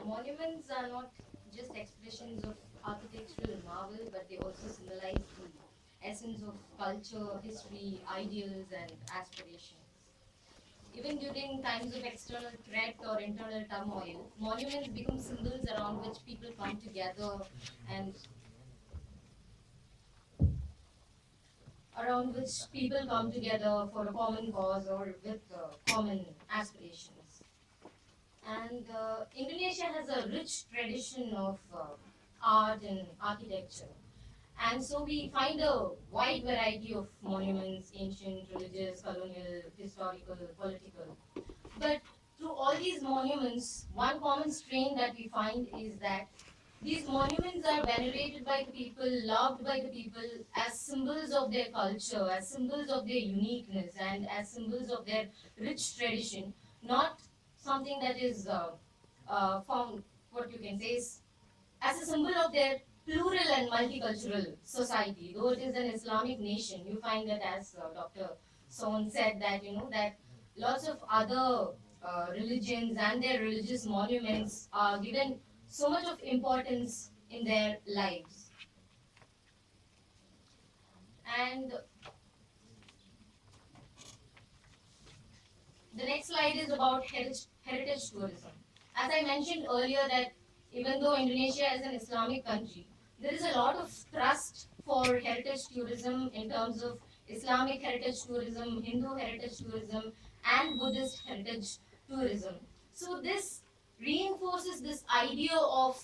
Monuments are not just expressions of architectural marvel, but they also symbolize the essence of culture, history, ideals, and aspirations. Even during times of external threat or internal turmoil, monuments become symbols around which people come together and for a common cause or with common aspirations. And Indonesia has a rich tradition of art and architecture. And so we find a wide variety of monuments, ancient, religious, colonial, historical, political. But through all these monuments, one common strain that we find is that these monuments are venerated by the people, loved by the people as symbols of their culture, as symbols of their uniqueness, and as symbols of their rich tradition, not something that is found, what you can say, is as a symbol of their plural and multicultural society. Though it is an Islamic nation, you find that, as Dr. Son said, that that lots of other religions and their religious monuments are given so much of importance in their lives. And the next slide is about heritage tourism. As I mentioned earlier, that even though Indonesia is an Islamic country, there is a lot of trust for heritage tourism in terms of Islamic heritage tourism, Hindu heritage tourism, and Buddhist heritage tourism. So this reinforces this idea of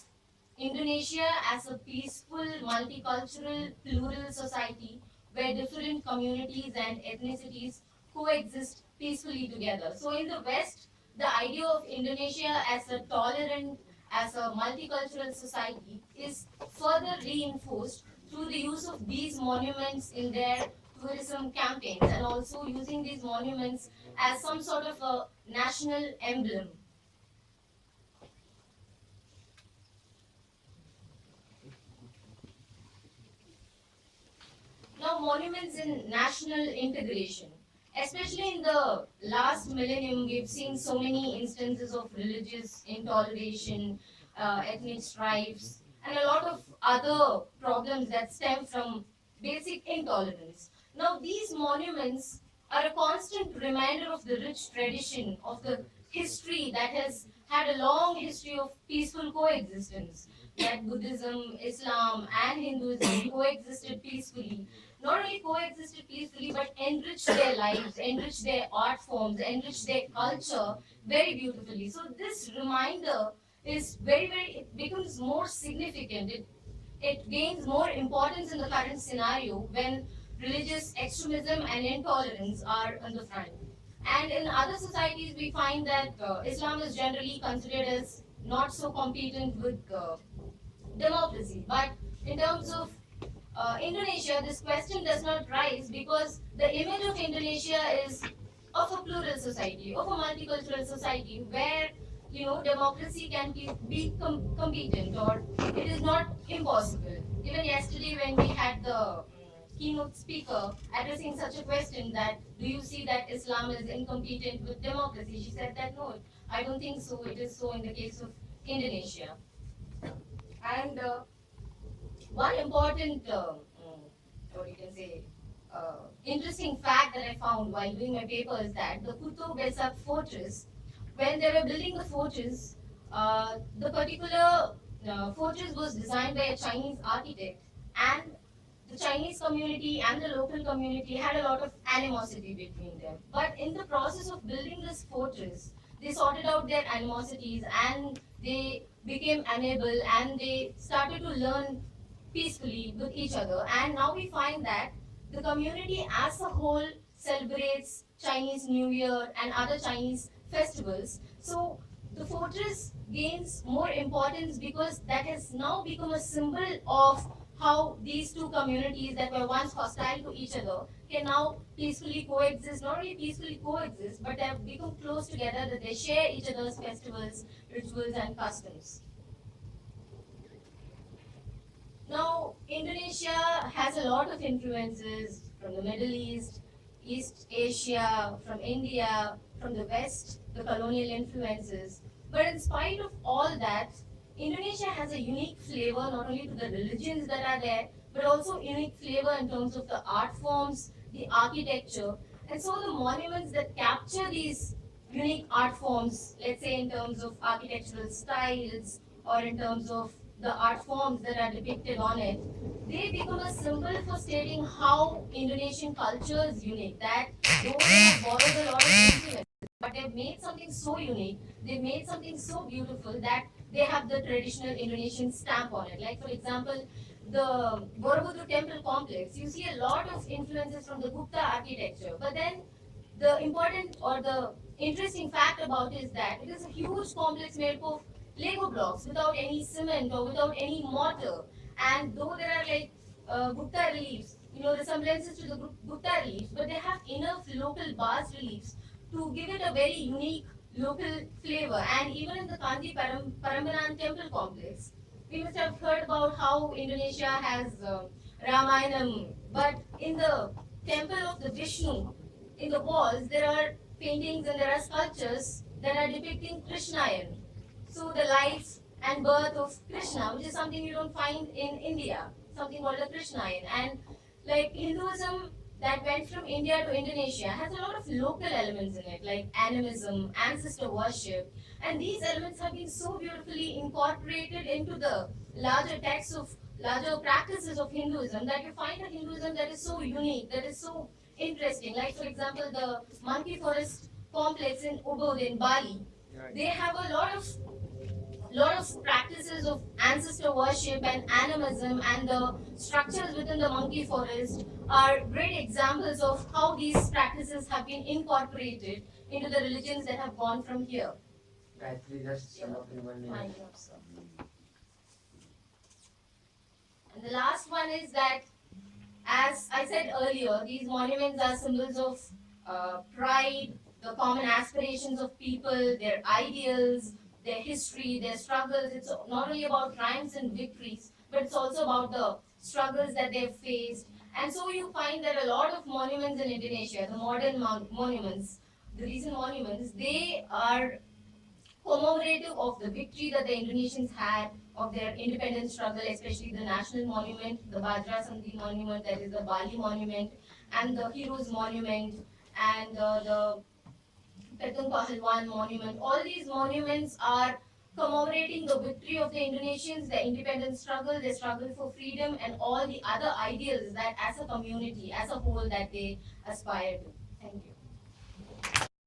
Indonesia as a peaceful, multicultural, plural society where different communities and ethnicities coexist peacefully together. So in the West, the idea of Indonesia as a tolerant, as a multicultural society is further reinforced through the use of these monuments in their tourism campaigns, and also using these monuments as some sort of a national emblem. Now, monuments in national integration. Especially in the last millennium, we've seen so many instances of religious intoleration, ethnic strifes, and a lot of other problems that stem from basic intolerance. Now, these monuments are a constant reminder of the rich tradition of the history that has had a long history of peaceful coexistence, that Buddhism, Islam, and Hinduism coexisted peacefully. Not only coexisted peacefully, but enriched their lives, enriched their art forms, enriched their culture very beautifully. So this reminder is it becomes more significant. It gains more importance in the current scenario when religious extremism and intolerance are on the front. And in other societies, we find that Islam is generally considered as not so competent with democracy. But in terms of Indonesia, this question does not rise because the image of Indonesia is of a plural society, of a multicultural society where democracy can be competent, or it is not impossible. Even yesterday, when we had the keynote speaker addressing such a question, that do you see that Islam is incompetent with democracy, she said that no, I don't think so. It is so in the case of Indonesia. And one important, what you can say, interesting fact that I found while doing my paper is that the Kuto Besak fortress, when they were building the fortress, the particular fortress was designed by a Chinese architect, and the Chinese community and the local community had a lot of animosity between them. But in the process of building this fortress, they sorted out their animosities and they became amiable and they started to learn peacefully with each other. And now we find that the community as a whole celebrates Chinese New Year and other Chinese festivals. So the fortress gains more importance because that has now become a symbol of how these two communities that were once hostile to each other can now peacefully coexist. Not only peacefully coexist, but they have become close together, that they share each other's festivals, rituals, and customs. Now, Indonesia has a lot of influences from the Middle East, East Asia, from India, from the West, the colonial influences. But in spite of all that, Indonesia has a unique flavor not only to the religions that are there, but also unique flavor in terms of the art forms, the architecture, and so the monuments that capture these unique art forms, let's say in terms of architectural styles or in terms of the art forms that are depicted on it, they become a symbol for stating how Indonesian culture is unique. That though they have borrowed a lot of things, but they've made something so unique, they've made something so beautiful that they have the traditional Indonesian stamp on it. Like, for example, the Borobudur temple complex, you see a lot of influences from the Gupta architecture. But then the important or the interesting fact about it is that it is a huge complex made up of Lego blocks without any cement or without any mortar. And though there are like Gupta reliefs, resemblances to the Gupta reliefs, but they have enough local bas reliefs to give it a very unique local flavor. And even in the Kanji Parambanan temple complex, we must have heard about how Indonesia has Ramayanam, but in the temple of the Vishnu, in the walls, there are paintings and there are sculptures that are depicting Krishnayan. So the life and birth of Krishna, which is something you don't find in India, something called a Krishnayan. And like Hinduism that went from India to Indonesia has a lot of local elements in it, like animism, ancestor worship, and these elements have been so beautifully incorporated into the larger texts of larger practices of Hinduism that you find a Hinduism that is so unique, that is so interesting. Like for example, the monkey forest complex in Ubud in Bali, they have a lot of practices of ancestor worship and animism, and the structures within the monkey forest are great examples of how these practices have been incorporated into the religions that have gone from here. Gayathiri, just sum up in 1 minute. And the last one is that, as I said earlier, these monuments are symbols of pride, the common aspirations of people, their ideals, their history, their struggles. It's not only about triumphs and victories, but it's also about the struggles that they've faced. And so you find that a lot of monuments in Indonesia, the modern monuments, the recent monuments, they are commemorative of the victory that the Indonesians had of their independence struggle, especially the national monument, the Bajra Sandhi monument, that is the Bali monument, and the Heroes monument, and the Petung Pahalwan monument. All these monuments are commemorating the victory of the Indonesians, their independence struggle, their struggle for freedom, and all the other ideals that as a community, as a whole, that they aspire to.